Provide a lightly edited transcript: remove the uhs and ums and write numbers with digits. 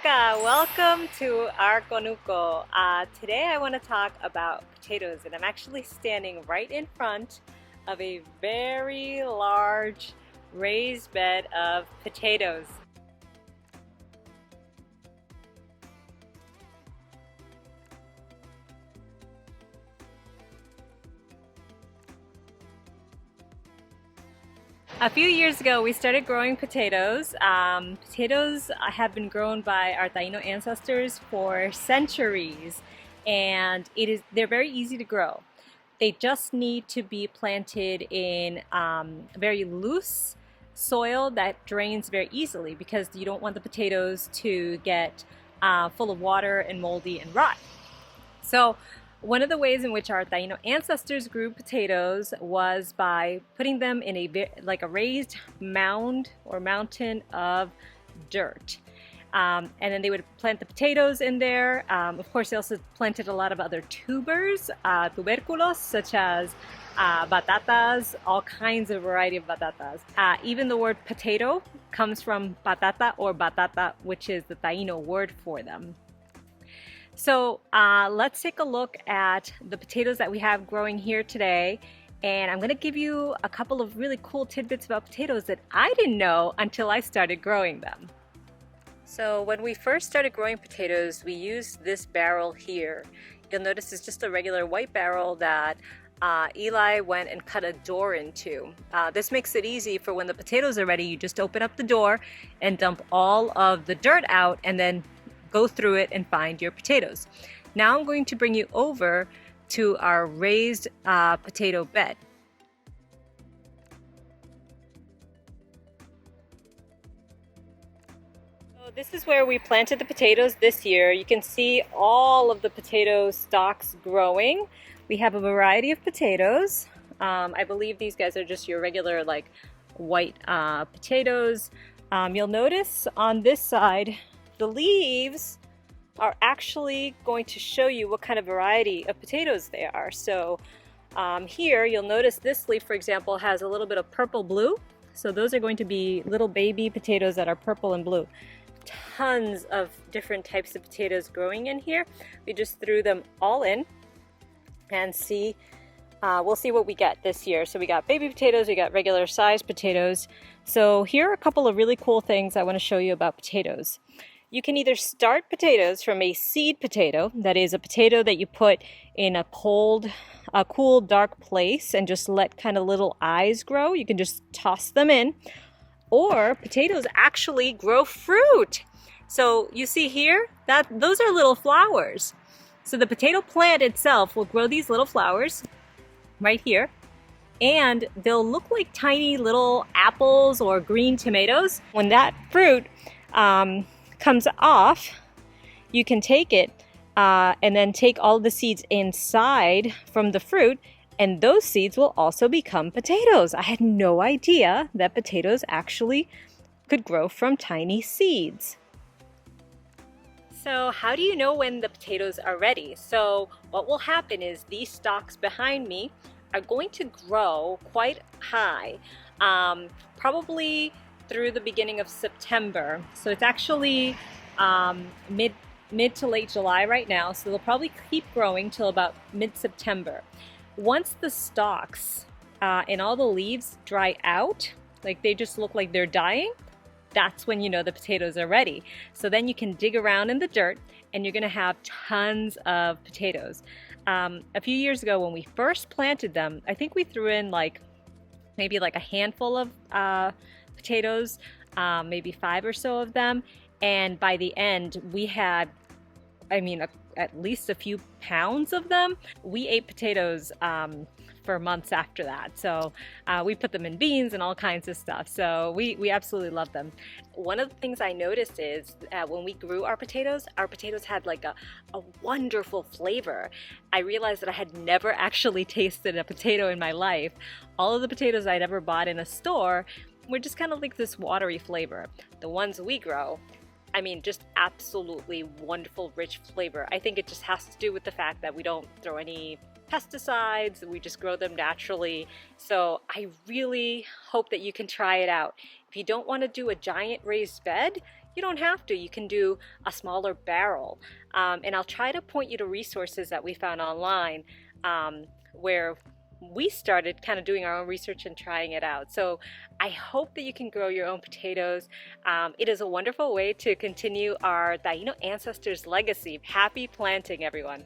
Aloha! Welcome to our Konuko. Today I want to talk about potatoes, and I'm actually standing right in front of a very large raised bed of potatoes. A few years ago, we started growing potatoes. Potatoes have been grown by our Taíno ancestors for centuries, and they're very easy to grow. They just need to be planted in very loose soil that drains very easily because you don't want the potatoes to get full of water and moldy and rot. So one of the ways in which our Taíno ancestors grew potatoes was by putting them in a raised mound or mountain of dirt. And then they would plant the potatoes in there. Of course, they also planted a lot of other tubers, tubérculos, such as batatas, all kinds of variety of batatas. Even the word potato comes from patata or batata, which is the Taíno word for them. So let's take a look at the potatoes that we have growing here today. And I'm going to give you a couple of really cool tidbits about potatoes that I didn't know until I started growing them. So when we first started growing potatoes, we used this barrel here. You'll notice it's just a regular white barrel that Eli went and cut a door into. This makes it easy for when the potatoes are ready. You just open up the door and dump all of the dirt out and then go through it and find your potatoes. Now I'm going to bring you over to our raised potato bed. So this is where we planted the potatoes this year. You can see all of the potato stalks growing. We have a variety of potatoes. I believe these guys are just your regular white potatoes. You'll notice on this side the leaves are actually going to show you what kind of variety of potatoes they are. So here you'll notice this leaf, for example, has a little bit of purple blue. So those are going to be little baby potatoes that are purple and blue. Tons of different types of potatoes growing in here. We just threw them all in and we'll see what we get this year. So we got baby potatoes, we got regular sized potatoes. So here are a couple of really cool things I want to show you about potatoes. You can either start potatoes from a seed potato, that is a potato that you put in a cool, dark place and just let kind of little eyes grow. You can just toss them in. Or potatoes actually grow fruit. So you see here, those are little flowers. So the potato plant itself will grow these little flowers right here. And they'll look like tiny little apples or green tomatoes. When that fruit comes off, you can take it and then take all the seeds inside from the fruit, and those seeds will also become potatoes. I had no idea that potatoes actually could grow from tiny seeds. So how do you know when the potatoes are ready? So what will happen is these stalks behind me are going to grow quite high, probably through the beginning of September. So it's actually mid to late July right now, so they'll probably keep growing till about mid-September. Once the stalks and all the leaves dry out, like they just look like they're dying, that's when you know the potatoes are ready. So then you can dig around in the dirt and you're gonna have tons of potatoes. A few years ago when we first planted them, I think we threw in maybe a handful of potatoes, maybe 5 or so of them, and by the end we had, at least a few pounds of them. We ate potatoes for months after that. So we put them in beans and all kinds of stuff. So we absolutely love them. One of the things I noticed is when we grew our potatoes had a wonderful flavor. I realized that I had never actually tasted a potato in my life. All of the potatoes I'd ever bought in a store were just kind of like this watery flavor. The ones we grow, just absolutely wonderful, rich flavor. I think it just has to do with the fact that we don't throw any pesticides. We just grow them naturally. So I really hope that you can try it out. If you don't want to do a giant raised bed, you don't have to. You can do a smaller barrel. And I'll try to point you to resources that we found online where we started kind of doing our own research and trying it out. So I hope that you can grow your own potatoes. It is a wonderful way to continue our Taíno ancestors' legacy. Happy planting, everyone.